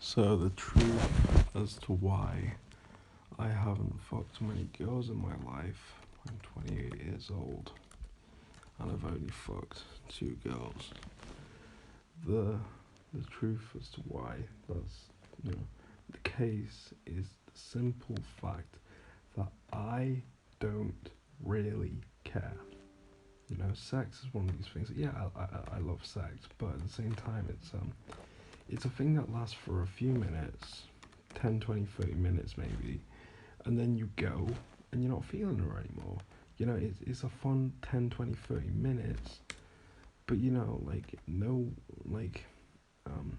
So the truth as to why I haven't fucked many girls in my life. I'm 28 years old and I've only fucked two girls. The the truth as to why that's you know the case is the simple fact that I don't really care. Sex is one of these things. Yeah, I love sex, but at the same time, it's a thing that lasts for a few minutes, 10, 20, 30 minutes maybe, and then you go and you're not feeling her anymore. It's a fun 10, 20, 30 minutes, but like, no, like, um,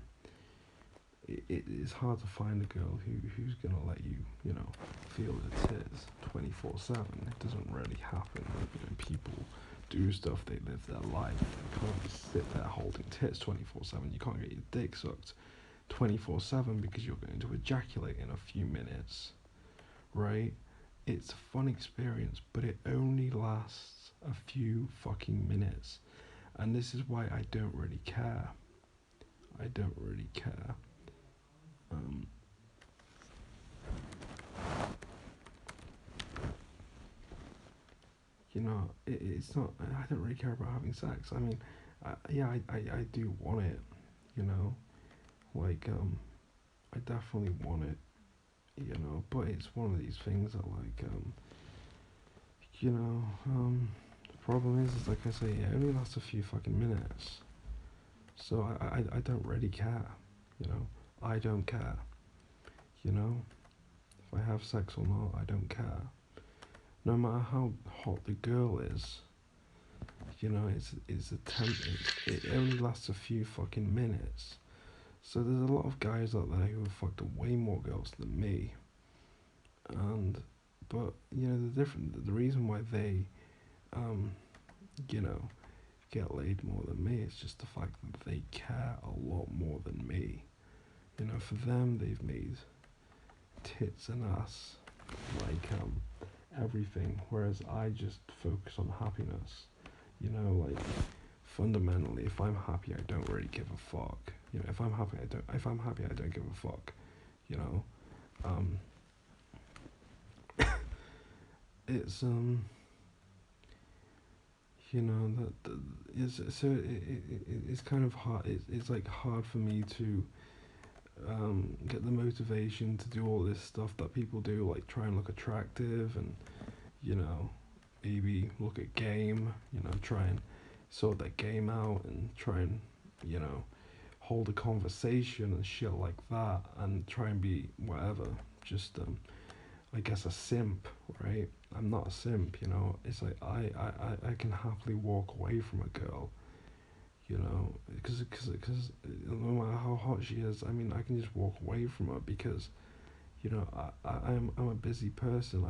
it is hard to find a girl who's gonna let you, feel her tits 24/7. It doesn't really happen. People do stuff, they live their life. You can't just sit there holding tits 24/7. You can't get your dick sucked 24/7 because you're going to ejaculate in a few minutes, right? It's a fun experience, but it only lasts a few fucking minutes. And this is why I don't really care. I don't really care. Um, it's not, I don't really care about having sex. I mean, yeah, I do want it, you know, like, I definitely want it, but it's one of these things that, like, you know, the problem is like I say, it only lasts a few fucking minutes. So I don't really care, you know, I don't care, you know, if I have sex or not, I don't care. No matter how hot the girl is, it's a it only lasts a few fucking minutes. So there's a lot of guys out there who have fucked way more girls than me, and but the reason why they um you know get laid more than me is just the fact that they care a lot more than me. For them, they've made tits and ass like everything, whereas I just focus on happiness. Like, fundamentally, if I'm happy, I don't really give a fuck. If I'm happy, I don't. If I'm happy, I don't give a fuck. You know, um, it's that is so it's kind of hard. It's like hard for me to get the motivation to do all this stuff that people do, like try and look attractive and you know maybe look at game, try and sort that game out and try and you know hold a conversation and shit like that and try and be whatever. Just I guess a simp, right? I'm not a simp, It's like I can happily walk away from a girl, because no matter how hot she is, I mean, I can just walk away from her because I'm a busy person.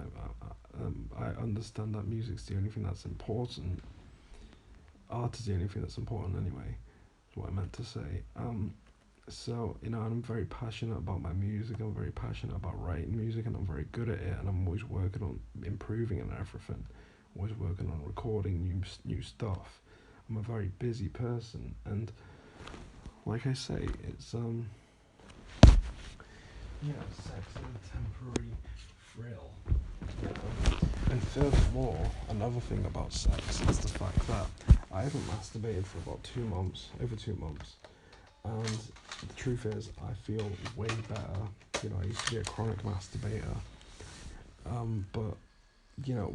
I understand that music's the only thing that's important. Art is the only thing that's important anyway. Is what I meant to say. So I'm very passionate about my music. I'm very passionate about writing music, and I'm very good at it. And I'm always working on improving and everything. Always working on recording new stuff. I'm a very busy person, and like I say, it's sex is a temporary thrill. And furthermore, another thing about sex is the fact that I haven't masturbated for about 2 months, over 2 months. And the truth is, I feel way better. I used to be a chronic masturbator. But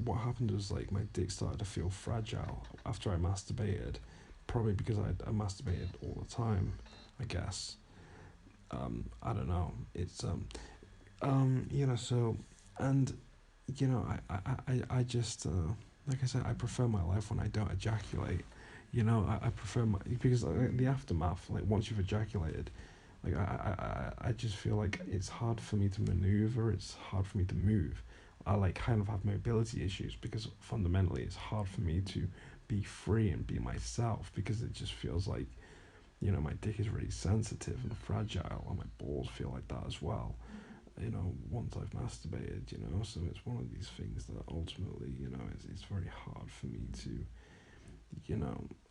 what happened was, like, my dick started to feel fragile after I masturbated. Probably because I masturbated all the time, I guess. I don't know. It's so, and I just like I said, I prefer my life when I don't ejaculate. I prefer my, because the aftermath, like once you've ejaculated, like I just feel like it's hard for me to maneuver. It's hard for me to move. I like kind of have mobility issues because fundamentally it's hard for me to be free and be myself because it just feels like my dick is really sensitive and fragile and my balls feel like that as well. Once I've masturbated, so it's one of these things that ultimately, it's very hard for me to,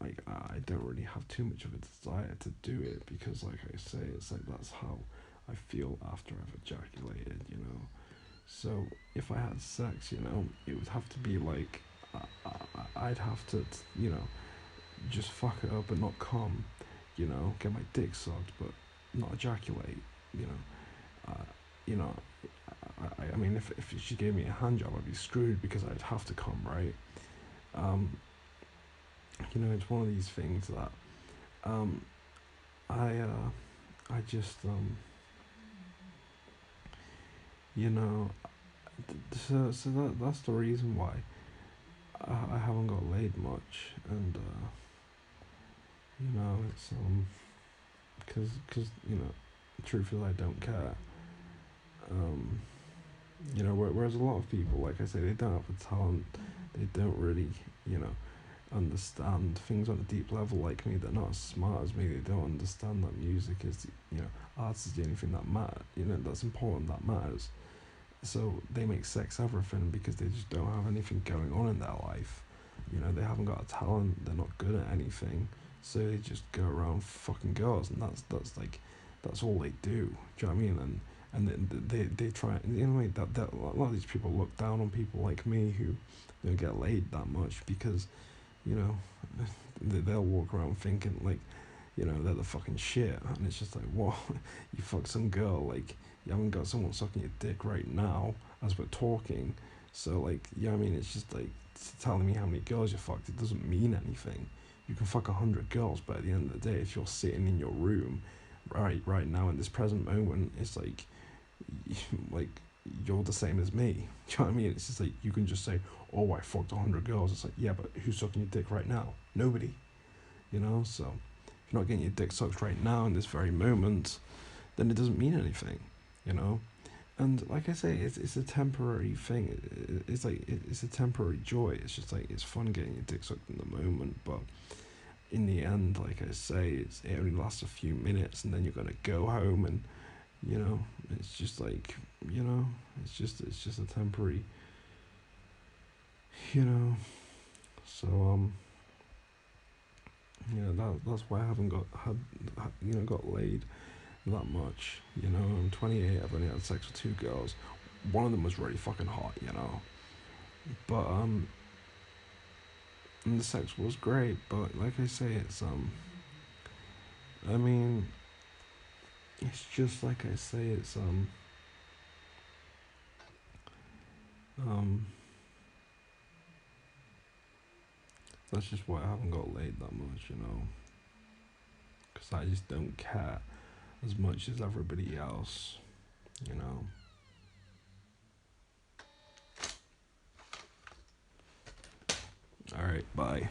like, I don't really have too much of a desire to do it because, like I say, it's like that's how I feel after I've ejaculated, you know. So if I had sex, you know, it would have to be like I'd have to, you know, just fuck it up and not come, you know, get my dick sucked, but not ejaculate, you know. You know, I mean, if she gave me a hand job, I'd be screwed because I'd have to come, right? Um, you know, it's one of these things that um, I just you know, so that's the reason why I haven't got laid much, and you know, it's cause you know, truthfully I don't care. Um, you know, whereas a lot of people, like I say, they don't have the talent, they don't really, you know, understand things on a deep level like me. They're not as smart as me. They don't understand that music is, you know, arts is the only thing that matters. You know, that's important, that matters. So they make sex everything because they just don't have anything going on in their life. You know, they haven't got a talent. They're not good at anything. So they just go around fucking girls, and that's like, that's all they do. Do you know what I mean? And they try in a way that a lot of these people look down on people like me who don't get laid that much because, you know, they'll walk around thinking like, you know, they're the fucking shit, and it's just like, what? You fuck some girl, like, you haven't got someone sucking your dick right now as we're talking, so like, you know what I mean? It's just like telling me how many girls you fucked. It doesn't mean anything. You can fuck 100 girls, but at the end of the day, if you're sitting in your room, right now in this present moment, it's like, like you're the same as me. Do you know what I mean? It's just like you can just say, "Oh, I fucked 100 girls." It's like, yeah, but who's sucking your dick right now? Nobody. You know, so if you're not getting your dick sucked right now in this very moment, then it doesn't mean anything, you know. And like I say, it's a temporary thing. It's like it's a temporary joy. It's just like it's fun getting your dick sucked in the moment, but in the end, like I say, it only lasts a few minutes, and then you're gonna go home, and you know, it's just like, you know, it's just a temporary, you know. So yeah, that's why I haven't you know, got laid that much. You know, I'm 28. I've only had sex with two girls. One of them was really fucking hot, you know. But and the sex was great. But like I say, it's I mean, it's just like I say, it's um, that's just why I haven't got laid that much, you know. Cause I just don't care as much as everybody else, you know. All right, bye.